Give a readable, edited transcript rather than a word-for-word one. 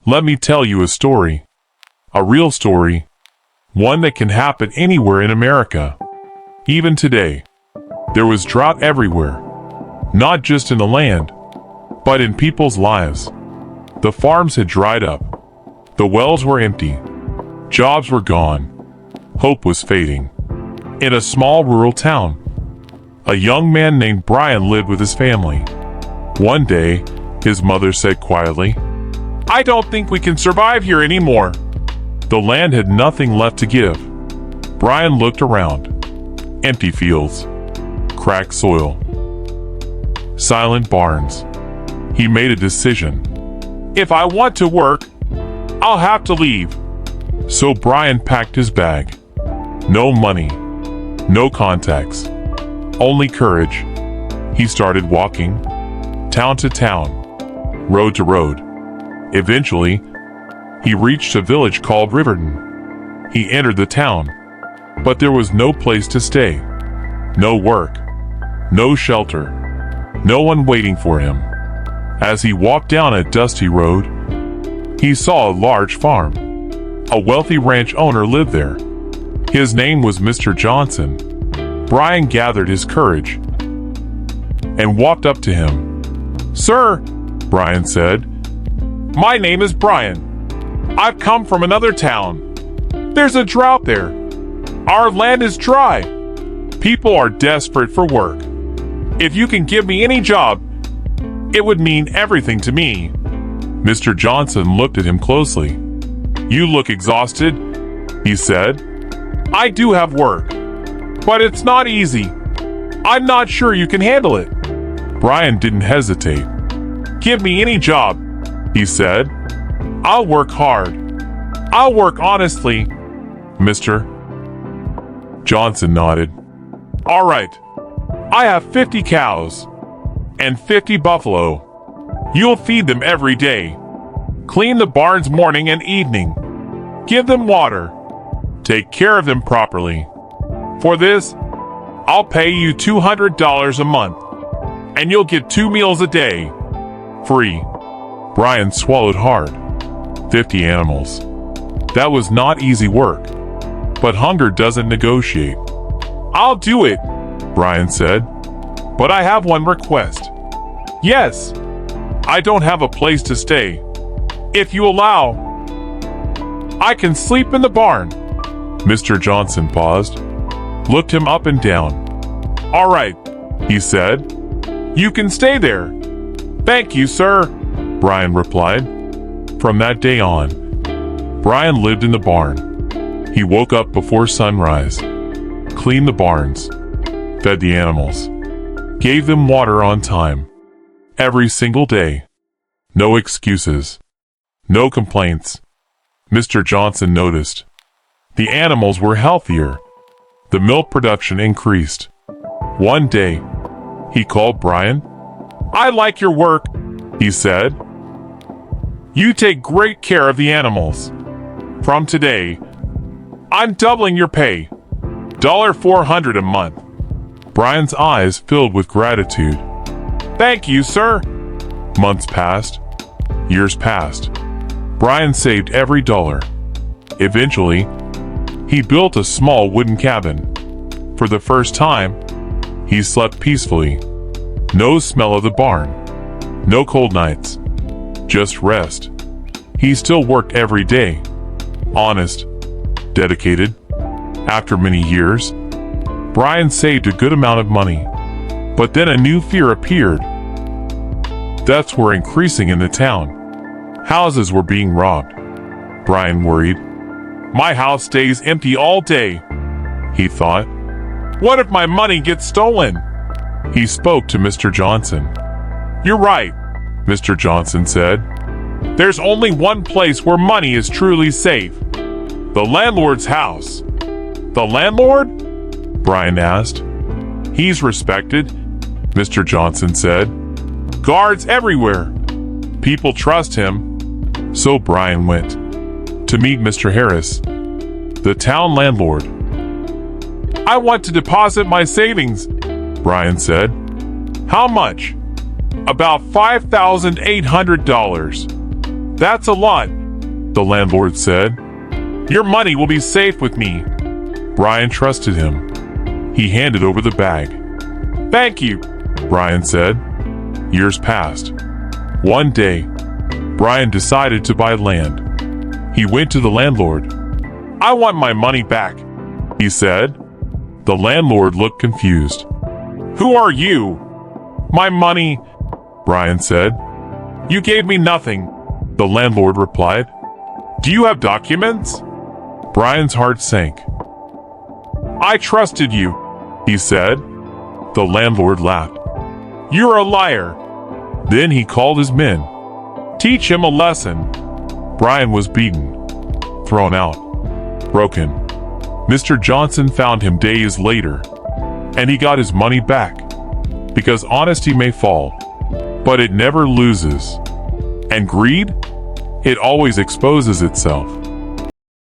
Let me tell you a story. A real story. One that can happen anywhere in America. Even today. There was drought everywhere. Not just in the land, but in people's lives. The farms had dried up. The wells were empty. Jobs were gone. Hope was fading. In a small rural town, a young man named Brian lived with his family. One day, his mother said quietly, "I don't think we can survive here anymore." The land had nothing left to give. Brian looked around. Empty fields, cracked soil, silent barns. He made a decision. "If I want to work, I'll have to leave." So Brian packed his bag. No money, no contacts, only courage. He started walking, town to town, road to road. Eventually, he reached a village called Riverton. He entered the town, but there was no place to stay. No work, no shelter, no one waiting for him. As he walked down a dusty road, he saw a large farm. A wealthy ranch owner lived there. His name was Mr. Johnson. Brian gathered his courage and walked up to him. "Sir," Brian said, "my name is Brian. I've come from another town. There's a drought there. Our land is dry. People are desperate for work. If you can give me any job, it would mean everything to me." Mr. Johnson looked at him closely. "You look exhausted," he said. "I do have work, but it's not easy. I'm not sure you can handle it." Brian didn't hesitate. "Give me any job," he said. "I'll work hard. I'll work honestly." Mr. Johnson nodded. "All right. I have 50 cows and 50 buffalo. You'll feed them every day. Clean the barns morning and evening. Give them water. Take care of them properly. For this, I'll pay you $200 a month, and you'll get 2 meals a day. Free." Brian swallowed hard. 50 animals. That was not easy work. But hunger doesn't negotiate. "I'll do it," Brian said. "But I have one request." "Yes, I don't have a place to stay. If you allow, I can sleep in the barn." Mr. Johnson paused, looked him up and down. "All right," he said. "You can stay there." "Thank you, sir," Brian replied. From that day on, Brian lived in the barn. He woke up before sunrise, cleaned the barns, fed the animals, gave them water on time. Every single day. No excuses. No complaints. Mr. Johnson noticed. The animals were healthier. The milk production increased. One day, he called Brian. "I like your work," he said. "You take great care of the animals. From today, I'm doubling your pay. $400 a month." Brian's eyes filled with gratitude. "Thank you, sir." Months passed. Years passed. Brian saved every dollar. Eventually, he built a small wooden cabin. For the first time, he slept peacefully. No smell of the barn. No cold nights. Just rest. He still worked every day. Honest. Dedicated. After many years, Brian saved a good amount of money. But then a new fear appeared. Thefts were increasing in the town. Houses were being robbed. Brian worried. "My house stays empty all day," he thought. "What if my money gets stolen?" He spoke to Mr. Johnson. "You're right," Mr. Johnson said. "There's only one place where money is truly safe. The landlord's house." "The landlord?" Brian asked. "He's respected," Mr. Johnson said. "Guards everywhere. People trust him." So Brian went to meet Mr. Harris, the town landlord. "I want to deposit my savings," Brian said. "How much?" "About $5,800. "That's a lot," the landlord said. "Your money will be safe with me." Brian trusted him. He handed over the bag. "Thank you," Brian said. Years passed. One day, Brian decided to buy land. He went to the landlord. "I want my money back," he said. The landlord looked confused. "Who are you?" "My money," Brian said. "You gave me nothing," the landlord replied. "Do you have documents?" Brian's heart sank. "I trusted you," he said. The landlord laughed. "You're a liar." Then he called his men. "Teach him a lesson." Brian was beaten, thrown out, broken. Mr. Johnson found him days later, and he got his money back. Because honesty may fall, but it never loses. And greed? It always exposes itself.